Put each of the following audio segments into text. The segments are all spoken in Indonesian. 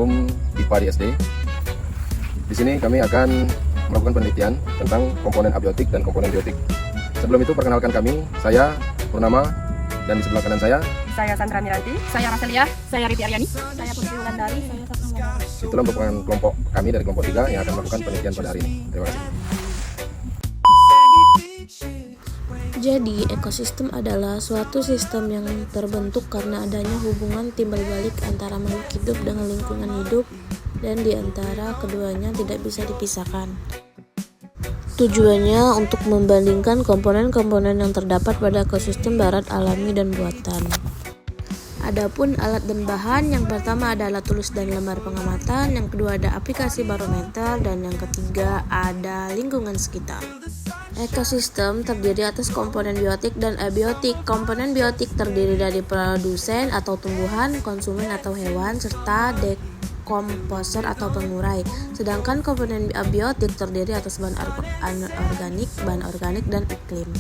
Assalamualaikum IPA di SD. Di sini kami akan melakukan penelitian tentang komponen abiotik dan komponen biotik. Sebelum itu perkenalkan kami, saya Purnama, dan di sebelah kanan saya Sandra Miranti, saya Raselia, saya Riti Aryani, saya Putri Wulandari, saya Satria. itulah merupakan kelompok kami dari kelompok 3 yang akan melakukan penelitian pada hari ini. Terima kasih. Jadi, ekosistem adalah suatu sistem yang terbentuk karena adanya hubungan timbal balik antara makhluk hidup dengan lingkungan hidup, dan di antara keduanya tidak bisa dipisahkan. Tujuannya untuk membandingkan komponen-komponen yang terdapat pada ekosistem barat alami dan buatan. Adapun alat dan bahan, yang pertama ada alat tulis dan lembar pengamatan, yang kedua ada aplikasi barometer, dan yang ketiga ada lingkungan sekitar. Ekosistem terdiri atas komponen biotik dan abiotik. Komponen biotik terdiri dari produsen atau tumbuhan, konsumen atau hewan, serta dekomposer atau pengurai. Sedangkan komponen abiotik terdiri atas bahan organik, dan iklim.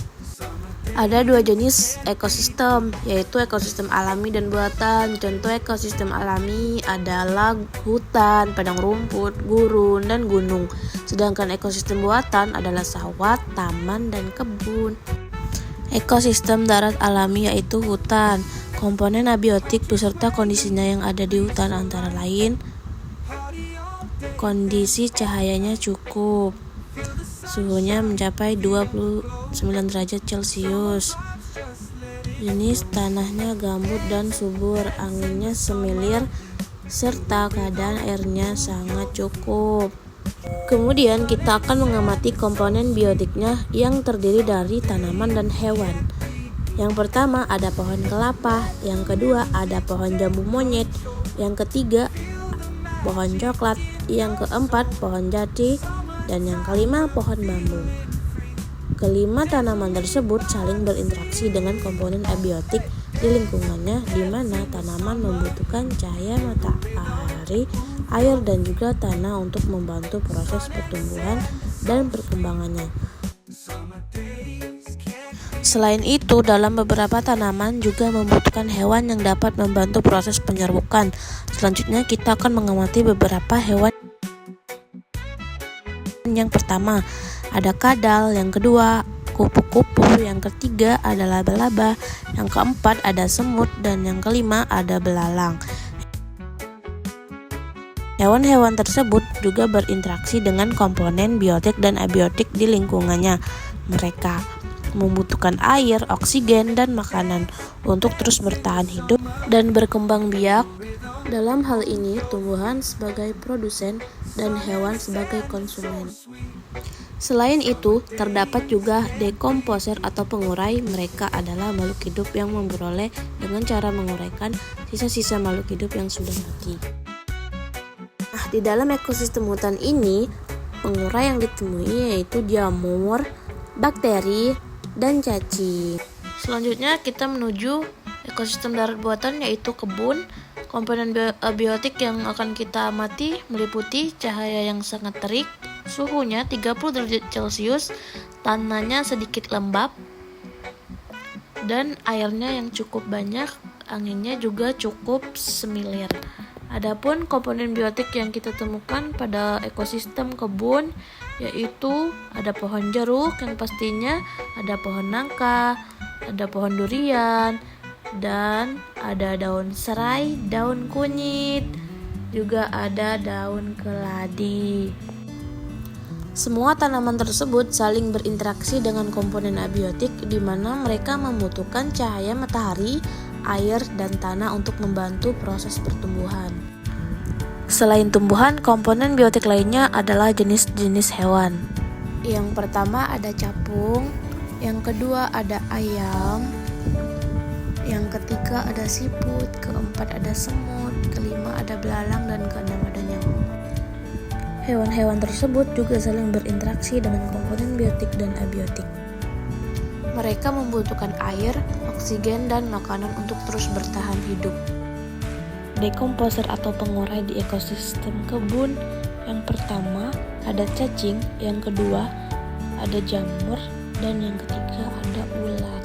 Ada dua jenis ekosistem, yaitu ekosistem alami dan buatan. Contoh ekosistem alami adalah hutan, padang rumput, gurun, dan gunung. Sedangkan ekosistem buatan adalah sawah, taman, dan kebun. Ekosistem darat alami yaitu hutan. Komponen abiotik beserta kondisinya yang ada di hutan antara lain kondisi cahayanya cukup, suhunya mencapai 29 derajat Celcius, jenis tanahnya gambut dan subur, anginnya semilir, serta keadaan airnya sangat cukup. Kemudian kita akan mengamati komponen biotiknya yang terdiri dari tanaman dan hewan. Yang pertama ada pohon kelapa, yang kedua ada pohon jambu monyet, yang ketiga pohon coklat, yang keempat pohon jati, dan yang kelima pohon bambu. Kelima tanaman tersebut saling berinteraksi dengan komponen abiotik di lingkungannya, di mana tanaman membutuhkan cahaya matahari, air, dan juga tanah untuk membantu proses pertumbuhan dan perkembangannya. Selain itu, dalam beberapa tanaman juga membutuhkan hewan yang dapat membantu proses penyerbukan. Selanjutnya kita akan mengamati beberapa hewan. Yang pertama ada kadal, yang kedua kupu-kupu, yang ketiga ada laba-laba, yang keempat ada semut, dan yang kelima ada belalang. Hewan-hewan tersebut juga berinteraksi dengan komponen biotik dan abiotik di lingkungannya. Mereka membutuhkan air, oksigen, dan makanan untuk terus bertahan hidup dan berkembang biak. Dalam hal ini, tumbuhan sebagai produsen dan hewan sebagai konsumen. Selain itu, terdapat juga dekomposer atau pengurai. Mereka adalah makhluk hidup yang memperoleh dengan cara menguraikan sisa-sisa makhluk hidup yang sudah mati. Nah, di dalam ekosistem hutan ini, pengurai yang ditemui yaitu jamur, bakteri, dan cacing. Selanjutnya kita menuju ekosistem darat buatan yaitu kebun. Komponen abiotik yang akan kita amati meliputi cahaya yang sangat terik, suhunya 30 derajat Celcius, tanahnya sedikit lembab, dan airnya yang cukup banyak, anginnya juga cukup semilir. Adapun komponen biotik yang kita temukan pada ekosistem kebun yaitu ada pohon jeruk yang pastinya, ada pohon nangka, ada pohon durian, dan ada daun serai, daun kunyit, juga ada daun keladi. Semua tanaman tersebut saling berinteraksi dengan komponen abiotik, di mana mereka membutuhkan cahaya matahari, air, dan tanah untuk membantu proses pertumbuhan. Selain tumbuhan, komponen biotik lainnya adalah jenis-jenis hewan. Yang pertama ada capung, yang kedua ada ayam, yang ketiga ada siput, keempat ada semut, kelima ada belalang, dan keenam ada nyamuk. Hewan-hewan tersebut juga saling berinteraksi dengan komponen biotik dan abiotik. Mereka membutuhkan air, oksigen, dan makanan untuk terus bertahan hidup. Dekomposer atau pengurai di ekosistem kebun, yang pertama ada cacing, yang kedua ada jamur, dan yang ketiga ada ulat.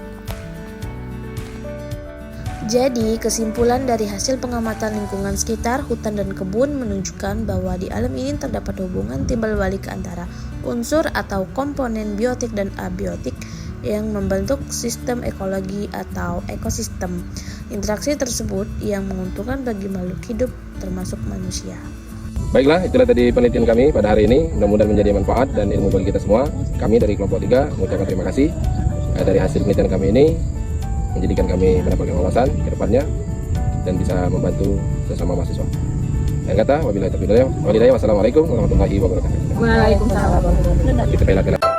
Jadi, kesimpulan dari hasil pengamatan lingkungan sekitar hutan dan kebun menunjukkan bahwa di alam ini terdapat hubungan timbal balik antara unsur atau komponen biotik dan abiotik yang membentuk sistem ekologi atau ekosistem. Interaksi tersebut yang menguntungkan bagi makhluk hidup termasuk manusia. Baiklah, itulah tadi penelitian kami pada hari ini. Mudah-mudahan menjadi manfaat dan ilmu bagi kita semua. Kami dari kelompok 3 mengucapkan terima kasih dari hasil penelitian kami ini, menjadikan kami mendapatkan wawasan ke depannya dan bisa membantu sesama mahasiswa. Dan kata, wabillahi taufiq wal hidayah. Wassalamualaikum warahmatullahi wabarakatuh. Waalaikumsalam warahmatullahi wabarakatuh. Kita pelak-pelak.